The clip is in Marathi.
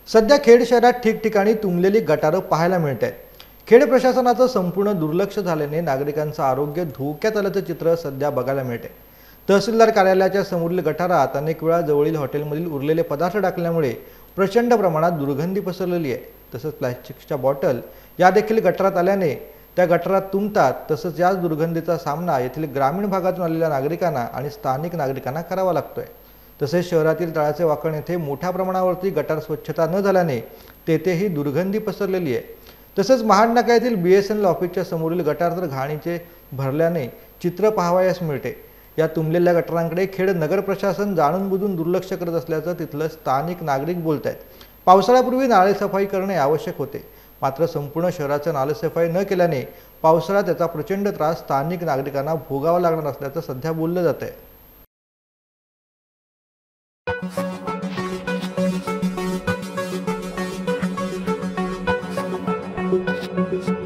सध्या खेड शहरात ठिकठिकाणी तुंबलेली गटारं पाहायला मिळत आहेत। खेड प्रशासनाचं संपूर्ण दुर्लक्ष झाल्याने नागरिकांचं आरोग्य धोक्यात आल्याचं चित्र सध्या बघायला मिळते। तहसीलदार कार्यालयाच्या समोरील गटारात अनेक वेळा जवळील हॉटेलमधील उरलेले पदार्थ टाकल्यामुळे प्रचंड प्रमाणात दुर्गंधी पसरलेली आहे। तसंच प्लास्टिकच्या बॉटल या देखील गटारात आल्याने त्या गटारात तुंबतात। तसंच याच दुर्गंधीचा सामना येथील ग्रामीण भागातून आलेल्या नागरिकांना आणि स्थानिक नागरिकांना करावा लागतोय। तसेच शहरातील तळाचे वाकण येथे मोठ्या प्रमाणावरती गटार स्वच्छता न झाल्याने तेथेही दुर्गंधी पसरलेली आहे। तसेच महाडनाका येथील BSNL ऑफिसच्या समोरील गटार तर घाणीचे भरल्याने चित्र पाहावयास मिळते। या तुंबलेल्या गटारांकडे खेड नगर प्रशासन जाणून बुजून दुर्लक्ष करत असल्याचं तिथलं स्थानिक नागरिक बोलत आहेत। पावसाळ्यापूर्वी नालेसफाई करणे आवश्यक होते, मात्र संपूर्ण शहराचं नालेसफाई न केल्याने पावसाळ्यात त्याचा प्रचंड त्रास स्थानिक नागरिकांना भोगावा लागणार असल्याचं सध्या बोललं जात आहे। Thank you.